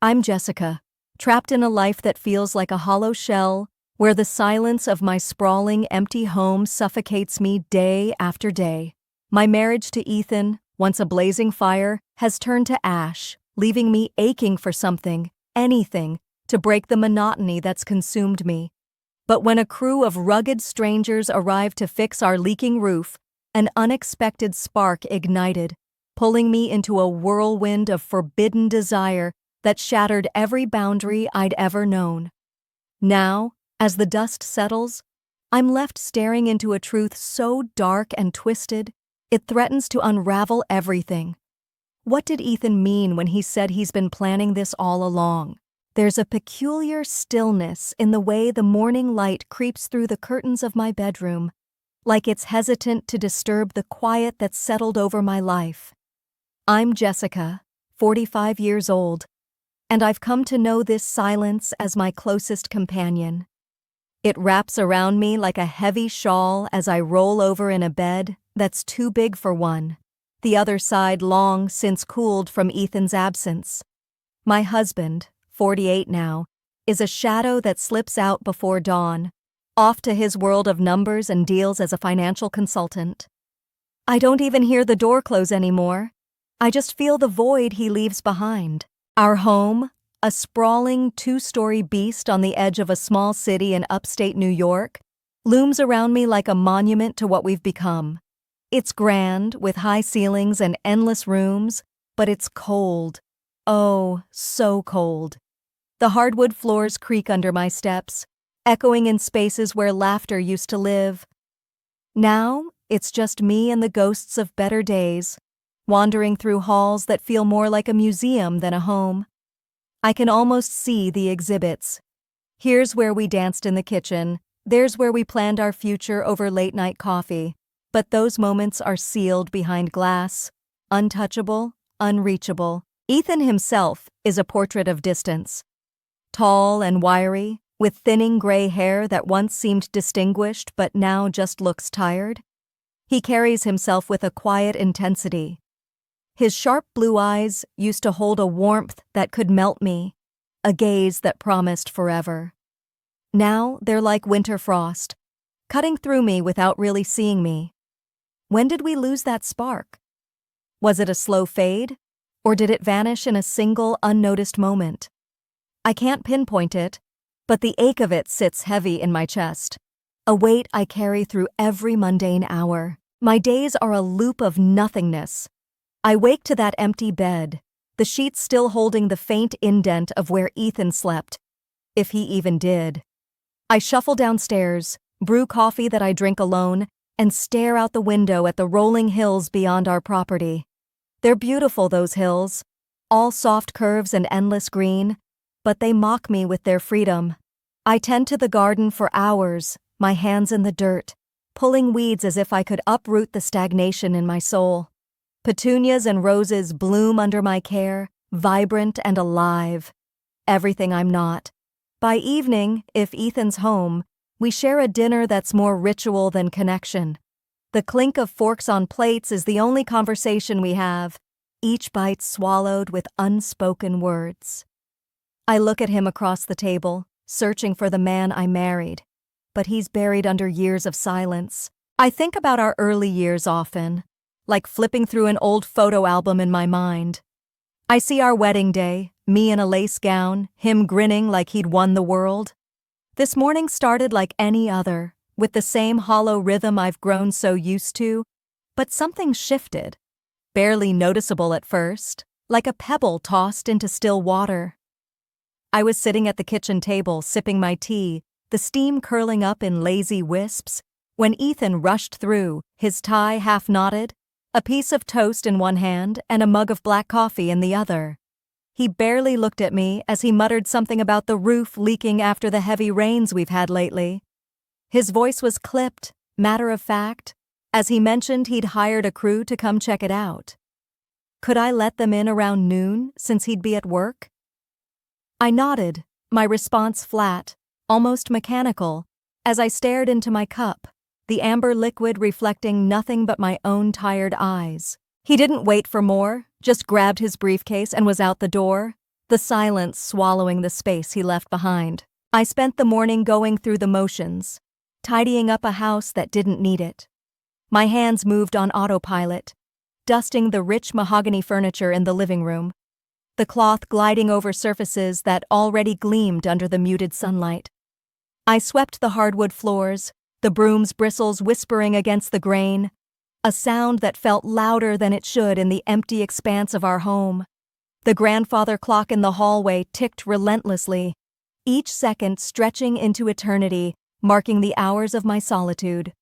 I'm Jessica, trapped in a life that feels like a hollow shell, where the silence of my sprawling, empty home suffocates me day after day. My marriage to Ethan, once a blazing fire, has turned to ash, leaving me aching for something, anything, to break the monotony that's consumed me. But when a crew of rugged strangers arrived to fix our leaking roof, an unexpected spark ignited, pulling me into a whirlwind of forbidden desire that shattered every boundary I'd ever known. Now, as the dust settles, I'm left staring into a truth so dark and twisted, it threatens to unravel everything. What did Ethan mean when he said he's been planning this all along? There's a peculiar stillness in the way the morning light creeps through the curtains of my bedroom, like it's hesitant to disturb the quiet that's settled over my life. I'm Jessica, 45 years old, and I've come to know this silence as my closest companion. It wraps around me like a heavy shawl as I roll over in a bed that's too big for one, the other side long since cooled from Ethan's absence. My husband, 48 now, is a shadow that slips out before dawn, off to his world of numbers and deals as a financial consultant. I don't even hear the door close anymore. I just feel the void he leaves behind. Our home, a sprawling two-story beast on the edge of a small city in upstate New York, looms around me like a monument to what we've become. It's grand, with high ceilings and endless rooms, but it's cold. Oh, so cold. The hardwood floors creak under my steps, echoing in spaces where laughter used to live. Now, it's just me and the ghosts of better days, wandering through halls that feel more like a museum than a home. I can almost see the exhibits. Here's where we danced in the kitchen, there's where we planned our future over late-night coffee, but those moments are sealed behind glass, untouchable, unreachable. Ethan himself is a portrait of distance. Tall and wiry, with thinning gray hair that once seemed distinguished but now just looks tired. He carries himself with a quiet intensity. His sharp blue eyes used to hold a warmth that could melt me, a gaze that promised forever. Now they're like winter frost, cutting through me without really seeing me. When did we lose that spark? Was it a slow fade, or did it vanish in a single unnoticed moment? I can't pinpoint it, but the ache of it sits heavy in my chest, a weight I carry through every mundane hour. My days are a loop of nothingness. I wake to that empty bed, the sheets still holding the faint indent of where Ethan slept, if he even did. I shuffle downstairs, brew coffee that I drink alone, and stare out the window at the rolling hills beyond our property. They're beautiful, those hills, all soft curves and endless green, but they mock me with their freedom. I tend to the garden for hours, my hands in the dirt, pulling weeds as if I could uproot the stagnation in my soul. Petunias and roses bloom under my care, vibrant and alive. Everything I'm not. By evening, if Ethan's home, we share a dinner that's more ritual than connection. The clink of forks on plates is the only conversation we have, each bite swallowed with unspoken words. I look at him across the table, searching for the man I married, but he's buried under years of silence. I think about our early years often, like flipping through an old photo album in my mind. I see our wedding day, me in a lace gown, him grinning like he'd won the world. This morning started like any other, with the same hollow rhythm I've grown so used to, but something shifted, barely noticeable at first, like a pebble tossed into still water. I was sitting at the kitchen table sipping my tea, the steam curling up in lazy wisps, when Ethan rushed through, his tie half knotted, a piece of toast in one hand and a mug of black coffee in the other. He barely looked at me as he muttered something about the roof leaking after the heavy rains we've had lately. His voice was clipped, matter of fact, as he mentioned he'd hired a crew to come check it out. Could I let them in around noon, since he'd be at work? I nodded, my response flat, almost mechanical, as I stared into my cup, the amber liquid reflecting nothing but my own tired eyes. He didn't wait for more, just grabbed his briefcase and was out the door, the silence swallowing the space he left behind. I spent the morning going through the motions, tidying up a house that didn't need it. My hands moved on autopilot, dusting the rich mahogany furniture in the living room, the cloth gliding over surfaces that already gleamed under the muted sunlight. I swept the hardwood floors, the broom's bristles whispering against the grain, a sound that felt louder than it should in the empty expanse of our home. The grandfather clock in the hallway ticked relentlessly, each second stretching into eternity, marking the hours of my solitude.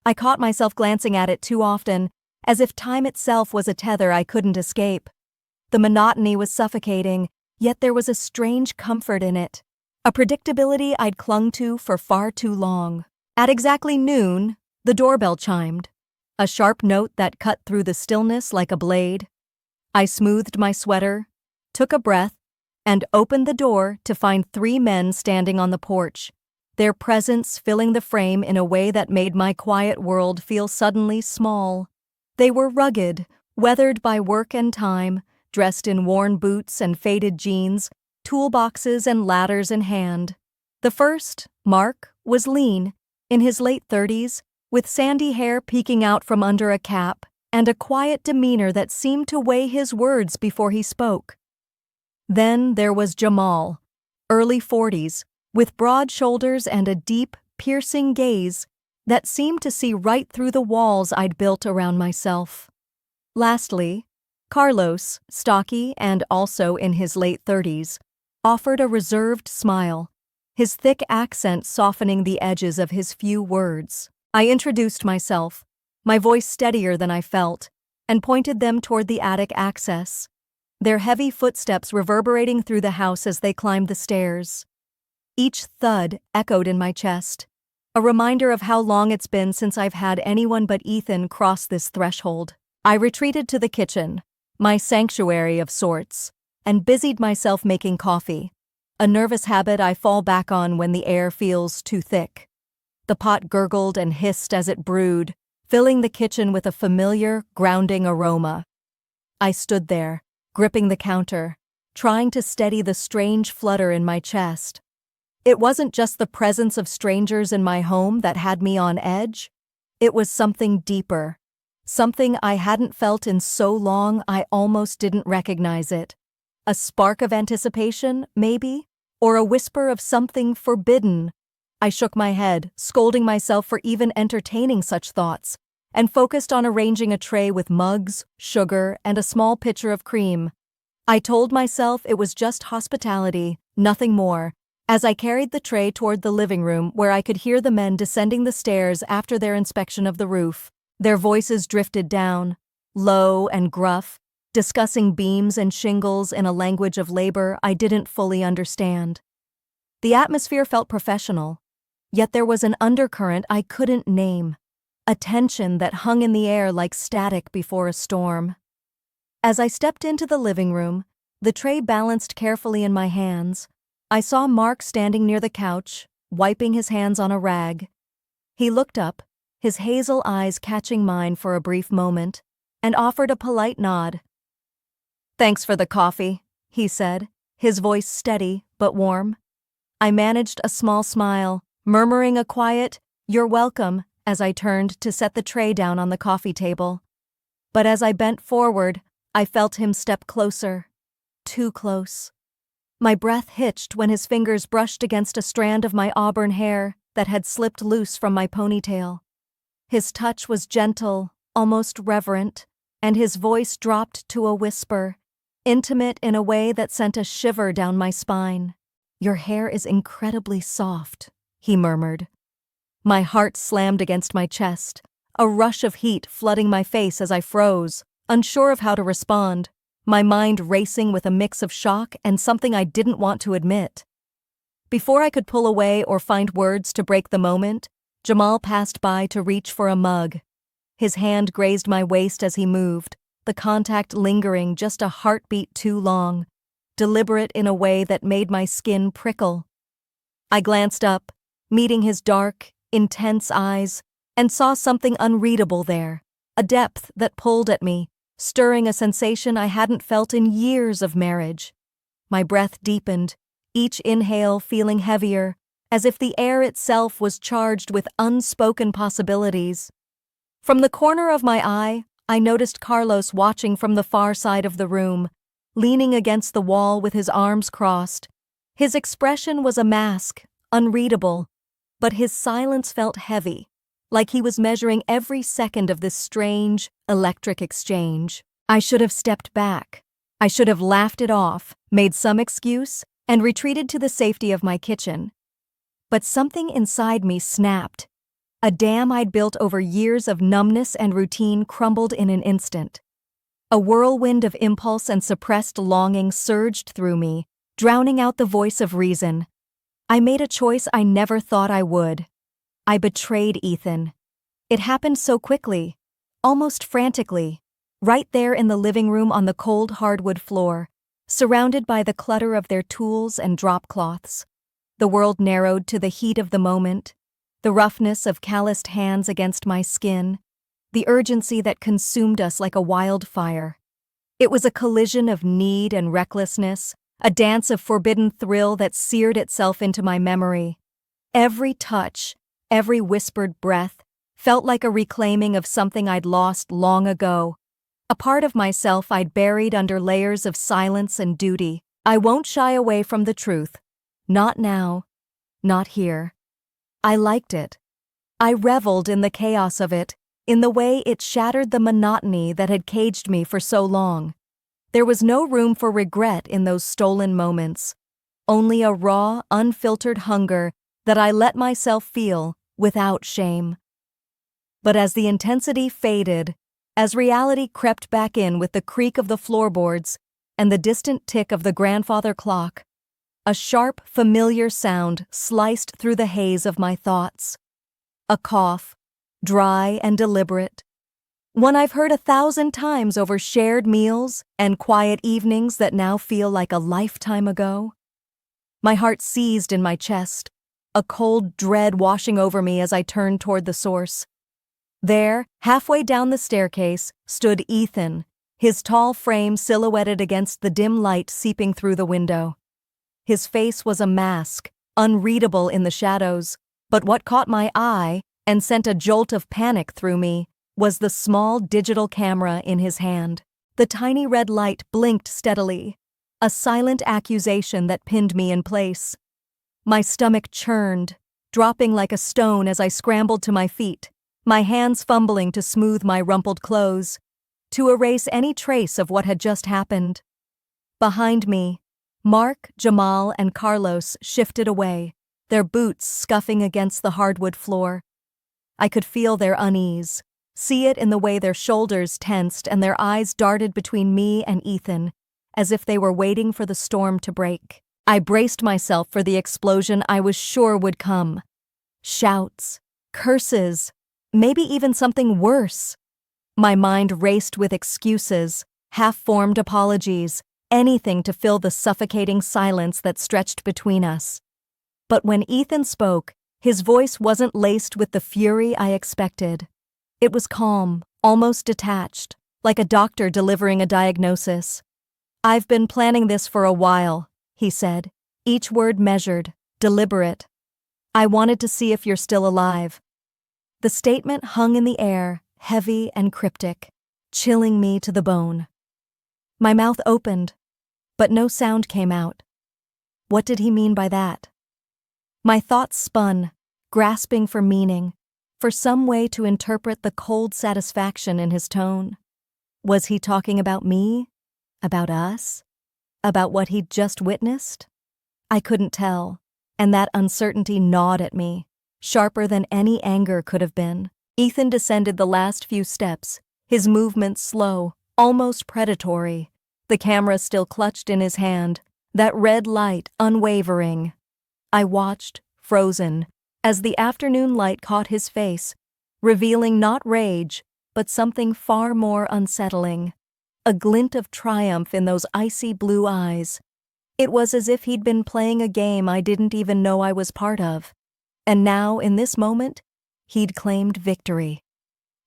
I caught myself glancing at it too often, as if time itself was a tether I couldn't escape. The monotony was suffocating, yet there was a strange comfort in it, a predictability I'd clung to for far too long. At exactly noon, the doorbell chimed, a sharp note that cut through the stillness like a blade. I smoothed my sweater, took a breath, and opened the door to find 3 men standing on the porch, their presence filling the frame in a way that made my quiet world feel suddenly small. They were rugged, weathered by work and time, dressed in worn boots and faded jeans, toolboxes and ladders in hand. The first, Mark, was lean, in his late 30s, with sandy hair peeking out from under a cap, and a quiet demeanor that seemed to weigh his words before he spoke. Then there was Jamal, early 40s, with broad shoulders and a deep, piercing gaze that seemed to see right through the walls I'd built around myself. Lastly, Carlos, stocky and also in his late 30s, offered a reserved smile, his thick accent softening the edges of his few words. I introduced myself, my voice steadier than I felt, and pointed them toward the attic access, their heavy footsteps reverberating through the house as they climbed the stairs. Each thud echoed in my chest, a reminder of how long it's been since I've had anyone but Ethan cross this threshold. I retreated to the kitchen, my sanctuary of sorts, and busied myself making coffee, a nervous habit I fall back on when the air feels too thick. The pot gurgled and hissed as it brewed, filling the kitchen with a familiar, grounding aroma. I stood there, gripping the counter, trying to steady the strange flutter in my chest. It wasn't just the presence of strangers in my home that had me on edge. It was something deeper, something I hadn't felt in so long I almost didn't recognize it. A spark of anticipation, maybe? Or a whisper of something forbidden? I shook my head, scolding myself for even entertaining such thoughts, and focused on arranging a tray with mugs, sugar, and a small pitcher of cream. I told myself it was just hospitality, nothing more, as I carried the tray toward the living room where I could hear the men descending the stairs after their inspection of the roof. Their voices drifted down, low and gruff, discussing beams and shingles in a language of labor I didn't fully understand. The atmosphere felt professional, yet there was an undercurrent I couldn't name, a tension that hung in the air like static before a storm. As I stepped into the living room, the tray balanced carefully in my hands, I saw Mark standing near the couch, wiping his hands on a rag. He looked up, his hazel eyes catching mine for a brief moment, and offered a polite nod. "Thanks for the coffee," he said, his voice steady but warm. I managed a small smile, murmuring a quiet, "You're welcome," as I turned to set the tray down on the coffee table. But as I bent forward, I felt him step closer, too close. My breath hitched when his fingers brushed against a strand of my auburn hair that had slipped loose from my ponytail. His touch was gentle, almost reverent, and his voice dropped to a whisper, intimate in a way that sent a shiver down my spine. "Your hair is incredibly soft," he murmured. My heart slammed against my chest, a rush of heat flooding my face as I froze, unsure of how to respond, my mind racing with a mix of shock and something I didn't want to admit. Before I could pull away or find words to break the moment, Jamal passed by to reach for a mug. His hand grazed my waist as he moved, the contact lingering just a heartbeat too long, deliberate in a way that made my skin prickle. I glanced up, meeting his dark, intense eyes, and saw something unreadable there, a depth that pulled at me, stirring a sensation I hadn't felt in years of marriage. My breath deepened, each inhale feeling heavier, as if the air itself was charged with unspoken possibilities. From the corner of my eye, I noticed Carlos watching from the far side of the room, leaning against the wall with his arms crossed. His expression was a mask, unreadable, but his silence felt heavy, like he was measuring every second of this strange, electric exchange. I should have stepped back. I should have laughed it off, made some excuse, and retreated to the safety of my kitchen. But something inside me snapped. A dam I'd built over years of numbness and routine crumbled in an instant. A whirlwind of impulse and suppressed longing surged through me, drowning out the voice of reason. I made a choice I never thought I would. I betrayed Ethan. It happened so quickly, almost frantically, right there in the living room on the cold hardwood floor, surrounded by the clutter of their tools and drop cloths. The world narrowed to the heat of the moment, the roughness of calloused hands against my skin, the urgency that consumed us like a wildfire. It was a collision of need and recklessness, a dance of forbidden thrill that seared itself into my memory. Every touch, every whispered breath, felt like a reclaiming of something I'd lost long ago, a part of myself I'd buried under layers of silence and duty. I won't shy away from the truth. Not now. Not here. I liked it. I reveled in the chaos of it, in the way it shattered the monotony that had caged me for so long. There was no room for regret in those stolen moments, only a raw, unfiltered hunger that I let myself feel without shame. But as the intensity faded, as reality crept back in with the creak of the floorboards and the distant tick of the grandfather clock, a sharp, familiar sound sliced through the haze of my thoughts. A cough, dry and deliberate, one I've heard 1,000 times over shared meals and quiet evenings that now feel like a lifetime ago. My heart seized in my chest, a cold dread washing over me as I turned toward the source. There, halfway down the staircase, stood Ethan, his tall frame silhouetted against the dim light seeping through the window. His face was a mask, unreadable in the shadows, but what caught my eye and sent a jolt of panic through me was the small digital camera in his hand. The tiny red light blinked steadily, a silent accusation that pinned me in place. My stomach churned, dropping like a stone as I scrambled to my feet, my hands fumbling to smooth my rumpled clothes, to erase any trace of what had just happened. Behind me, Mark, Jamal, and Carlos shifted away, their boots scuffing against the hardwood floor. I could feel their unease, see it in the way their shoulders tensed and their eyes darted between me and Ethan, as if they were waiting for the storm to break. I braced myself for the explosion I was sure would come. Shouts, curses, maybe even something worse. My mind raced with excuses, half-formed apologies, anything to fill the suffocating silence that stretched between us. But when Ethan spoke, his voice wasn't laced with the fury I expected. It was calm, almost detached, like a doctor delivering a diagnosis. "I've been planning this for a while," he said, each word measured, deliberate. "I wanted to see if you're still alive." The statement hung in the air, heavy and cryptic, chilling me to the bone. My mouth opened, but no sound came out. What did he mean by that? My thoughts spun, grasping for meaning, for some way to interpret the cold satisfaction in his tone. Was he talking about me? About us? About what he'd just witnessed? I couldn't tell, and that uncertainty gnawed at me, sharper than any anger could have been. Ethan descended the last few steps, his movements slow, almost predatory, the camera still clutched in his hand, that red light unwavering. I watched, frozen, as the afternoon light caught his face, revealing not rage, but something far more unsettling. A glint of triumph in those icy blue eyes. It was as if he'd been playing a game I didn't even know I was part of. And now, in this moment, he'd claimed victory.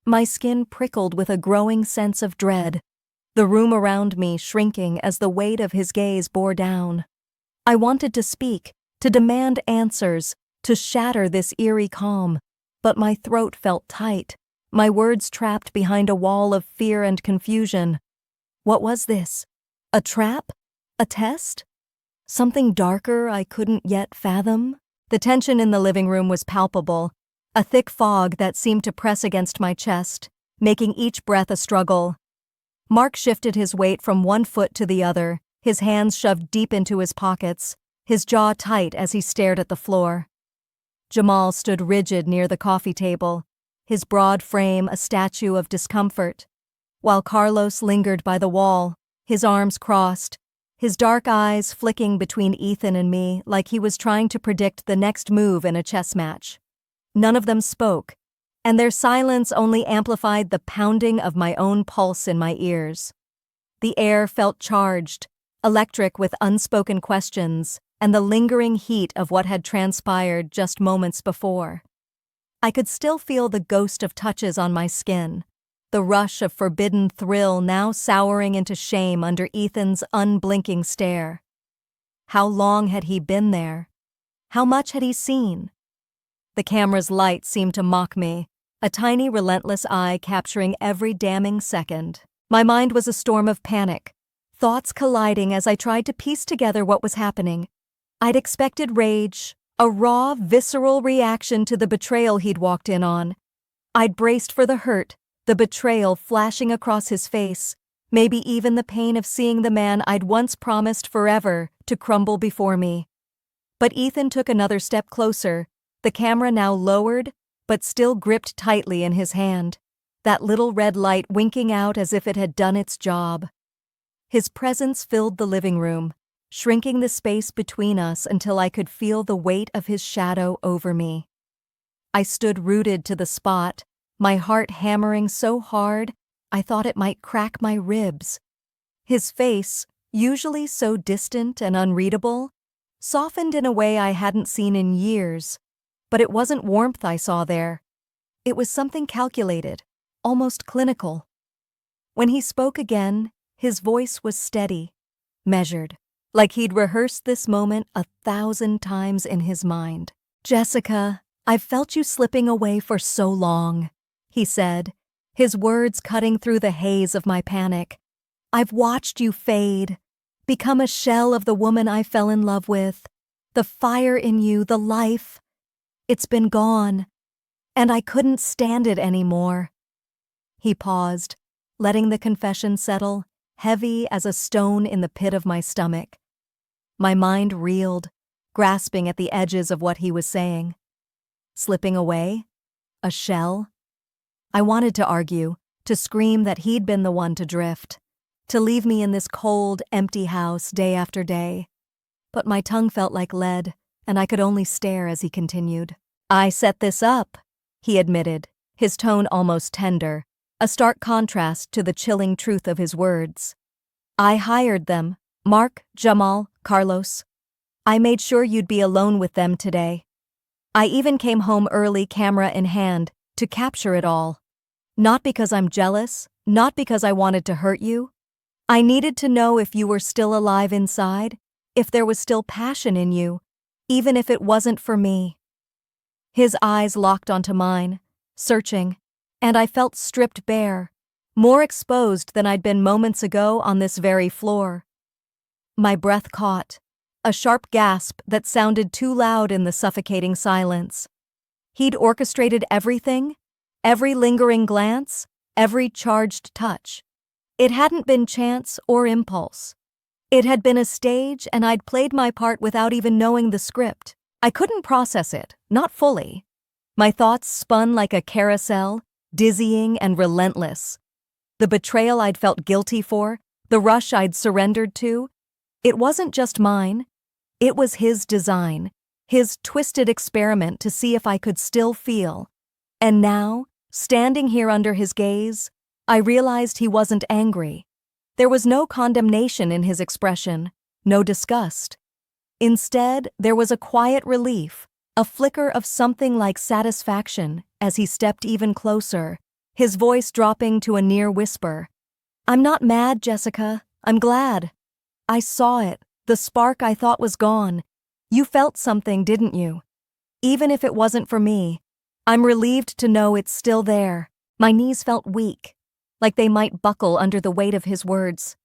My skin prickled with a growing sense of dread. the room around me shrinking as the weight of his gaze bore down. I wanted to speak, to demand answers, to shatter this eerie calm, but my throat felt tight, my words trapped behind a wall of fear and confusion. What was this? A trap? A test? Something darker I couldn't yet fathom? The tension in the living room was palpable, a thick fog that seemed to press against my chest, making each breath a struggle. Mark shifted his weight from one foot to the other, his hands shoved deep into his pockets, his jaw tight as he stared at the floor. Jamal stood rigid near the coffee table, his broad frame a statue of discomfort, while Carlos lingered by the wall, his arms crossed, his dark eyes flicking between Ethan and me like he was trying to predict the next move in a chess match. None of them spoke, and their silence only amplified the pounding of my own pulse in my ears. The air felt charged, electric with unspoken questions and the lingering heat of what had transpired just moments before. I could still feel the ghost of touches on my skin, the rush of forbidden thrill now souring into shame under Ethan's unblinking stare. How long had he been there? How much had he seen? The camera's light seemed to mock me, a tiny relentless eye capturing every damning second. My mind was a storm of panic, thoughts colliding as I tried to piece together what was happening. I'd expected rage, a raw, visceral reaction to the betrayal he'd walked in on. I'd braced for the hurt, the betrayal flashing across his face, maybe even the pain of seeing the man I'd once promised forever to crumble before me. But Ethan took another step closer, the camera now lowered, but still gripped tightly in his hand, that little red light winking out as if it had done its job. His presence filled the living room, shrinking the space between us until I could feel the weight of his shadow over me. I stood rooted to the spot, my heart hammering so hard I thought it might crack my ribs. His face, usually so distant and unreadable, softened in a way I hadn't seen in years, but it wasn't warmth I saw there. It was something calculated, almost clinical. When he spoke again, his voice was steady, measured, like he'd rehearsed this moment 1,000 times in his mind. "Jessica, I've felt you slipping away for so long," he said, his words cutting through the haze of my panic. "I've watched you fade, become a shell of the woman I fell in love with, the fire in you, the life. It's been gone, and I couldn't stand it anymore." He paused, letting the confession settle, heavy as a stone in the pit of my stomach. My mind reeled, grasping at the edges of what he was saying. Slipping away? A shell? I wanted to argue, to scream that he'd been the one to drift, to leave me in this cold, empty house day after day. But my tongue felt like lead, and I could only stare as he continued. "I set this up," he admitted, his tone almost tender, a stark contrast to the chilling truth of his words. "I hired them, Mark, Jamal, Carlos. I made sure you'd be alone with them today. I even came home early, camera in hand, to capture it all. Not because I'm jealous, not because I wanted to hurt you. I needed to know if you were still alive inside, if there was still passion in you, even if it wasn't for me." His eyes locked onto mine, searching, and I felt stripped bare, more exposed than I'd been moments ago on this very floor. My breath caught, a sharp gasp that sounded too loud in the suffocating silence. He'd orchestrated everything, every lingering glance, every charged touch. It hadn't been chance or impulse. It had been a stage, and I'd played my part without even knowing the script. I couldn't process it, not fully. My thoughts spun like a carousel, dizzying and relentless. The betrayal I'd felt guilty for, the rush I'd surrendered to, it wasn't just mine. It was his design, his twisted experiment to see if I could still feel. And now, standing here under his gaze, I realized he wasn't angry. There was no condemnation in his expression, no disgust. Instead, there was a quiet relief, a flicker of something like satisfaction as he stepped even closer, his voice dropping to a near whisper. I'm not mad, Jessica. I'm glad. I saw it, the spark I thought was gone. You felt something, didn't you? Even if it wasn't for me, I'm relieved to know it's still there. My knees felt weak, like they might buckle under the weight of his words.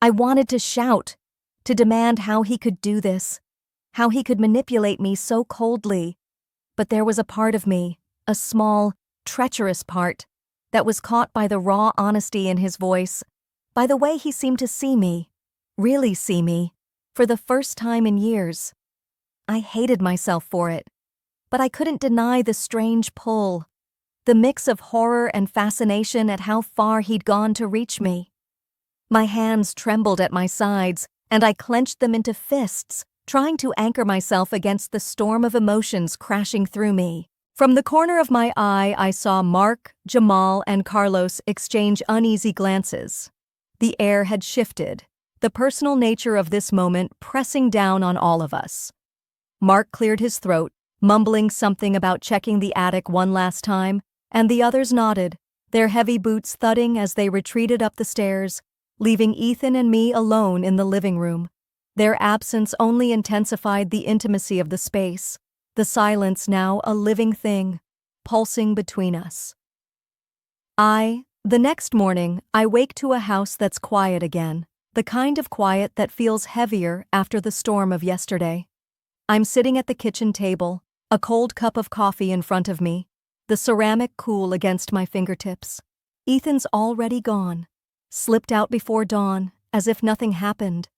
I wanted to shout, to demand how he could do this, how he could manipulate me so coldly. But there was a part of me, a small, treacherous part, that was caught by the raw honesty in his voice, by the way he seemed to see me, really see me, for the first time in years. I hated myself for it, but I couldn't deny the strange pull, the mix of horror and fascination at how far he'd gone to reach me. My hands trembled at my sides, and I clenched them into fists, trying to anchor myself against the storm of emotions crashing through me. From the corner of my eye, I saw Mark, Jamal, and Carlos exchange uneasy glances. The air had shifted, the personal nature of this moment pressing down on all of us. Mark cleared his throat, mumbling something about checking the attic one last time, and the others nodded, their heavy boots thudding as they retreated up the stairs, leaving Ethan and me alone in the living room. Their absence only intensified the intimacy of the space, the silence now a living thing, pulsing between us. The next morning, I wake to a house that's quiet again, the kind of quiet that feels heavier after the storm of yesterday. I'm sitting at the kitchen table, a cold cup of coffee in front of me, the ceramic cool against my fingertips. Ethan's already gone, slipped out before dawn, as if nothing happened,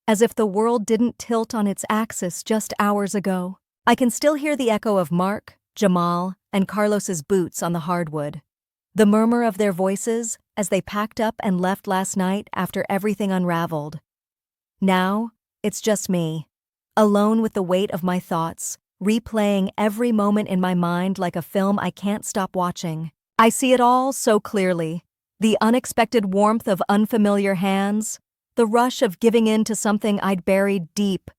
as if the world didn't tilt on its axis just hours ago. I can still hear the echo of Mark, Jamal, and Carlos's boots on the hardwood. The murmur of their voices as they packed up and left last night after everything unraveled. Now, it's just me, alone with the weight of my thoughts, replaying every moment in my mind like a film I can't stop watching. I see it all so clearly, the unexpected warmth of unfamiliar hands, the rush of giving in to something I'd buried deep,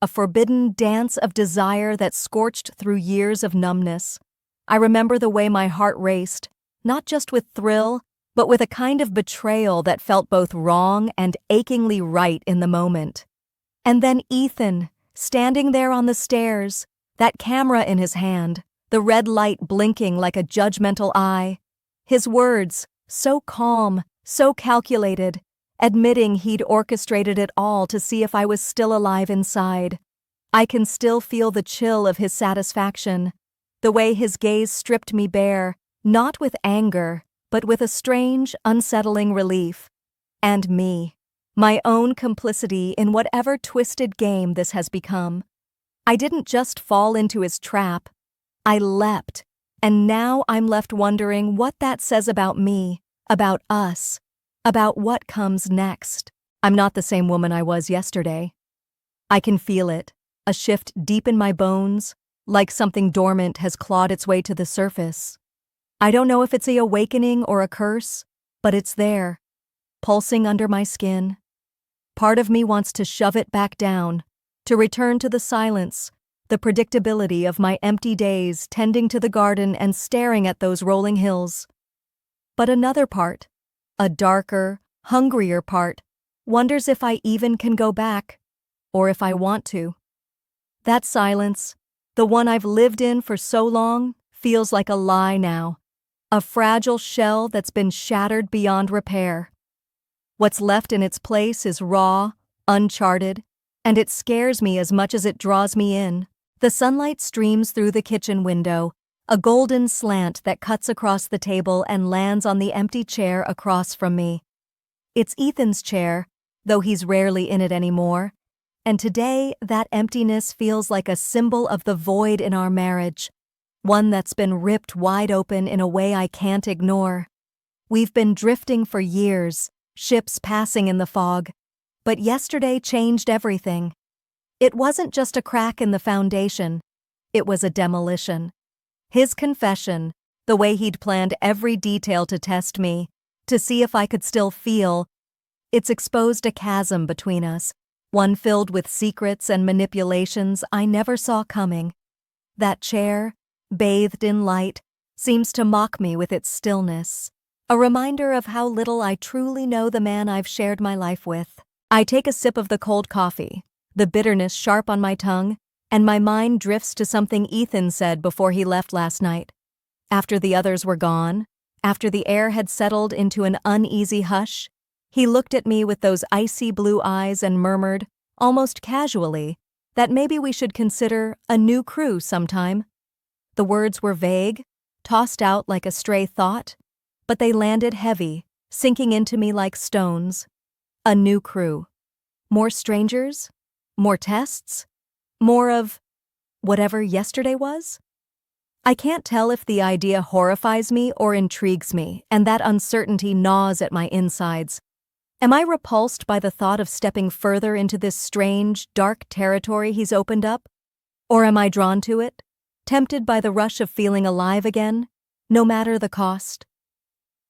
a forbidden dance of desire that scorched through years of numbness. I remember the way my heart raced, not just with thrill, but with a kind of betrayal that felt both wrong and achingly right in the moment. And then Ethan, standing there on the stairs, that camera in his hand, the red light blinking like a judgmental eye. His words, so calm, so calculated, admitting he'd orchestrated it all to see if I was still alive inside. I can still feel the chill of his satisfaction, the way his gaze stripped me bare, not with anger, but with a strange, unsettling relief. And me, my own complicity in whatever twisted game this has become. I didn't just fall into his trap, I leapt, and now I'm left wondering what that says about me, about us, about what comes next. I'm not the same woman I was yesterday. I can feel it, a shift deep in my bones, like something dormant has clawed its way to the surface. I don't know if it's a awakening or a curse, but it's there, pulsing under my skin. Part of me wants to shove it back down, to return to the silence, the predictability of my empty days tending to the garden and staring at those rolling hills. But another part, a darker, hungrier part, wonders if I even can go back, or if I want to. That silence, the one I've lived in for so long, feels like a lie now, a fragile shell that's been shattered beyond repair. What's left in its place is raw, uncharted, and it scares me as much as it draws me in. The sunlight streams through the kitchen window, a golden slant that cuts across the table and lands on the empty chair across from me. It's Ethan's chair, though he's rarely in it anymore, and today that emptiness feels like a symbol of the void in our marriage, one that's been ripped wide open in a way I can't ignore. We've been drifting for years, ships passing in the fog, but yesterday changed everything. It wasn't just a crack in the foundation, it was a demolition. His confession, the way he'd planned every detail to test me, to see if I could still feel, it's exposed a chasm between us, one filled with secrets and manipulations I never saw coming. That chair, bathed in light, seems to mock me with its stillness, A reminder of how little I truly know the man I've shared my life with. I take a sip of the cold coffee, the bitterness sharp on my tongue, and my mind drifts to something Ethan said before he left last night. After the others were gone, after the air had settled into an uneasy hush, he looked at me with those icy blue eyes and murmured, almost casually, that maybe we should consider a new crew sometime. The words were vague, tossed out like a stray thought, but they landed heavy, sinking into me like stones. A new crew. More strangers? More tests? More of whatever yesterday was? I can't tell if the idea horrifies me or intrigues me, and that uncertainty gnaws at my insides. Am I repulsed by the thought of stepping further into this strange, dark territory he's opened up? Or am I drawn to it, tempted by the rush of feeling alive again, no matter the cost?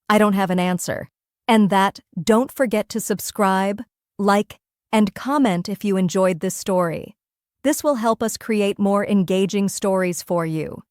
I don't have an answer. And don't forget to subscribe, like, and comment if you enjoyed this story. This will help us create more engaging stories for you.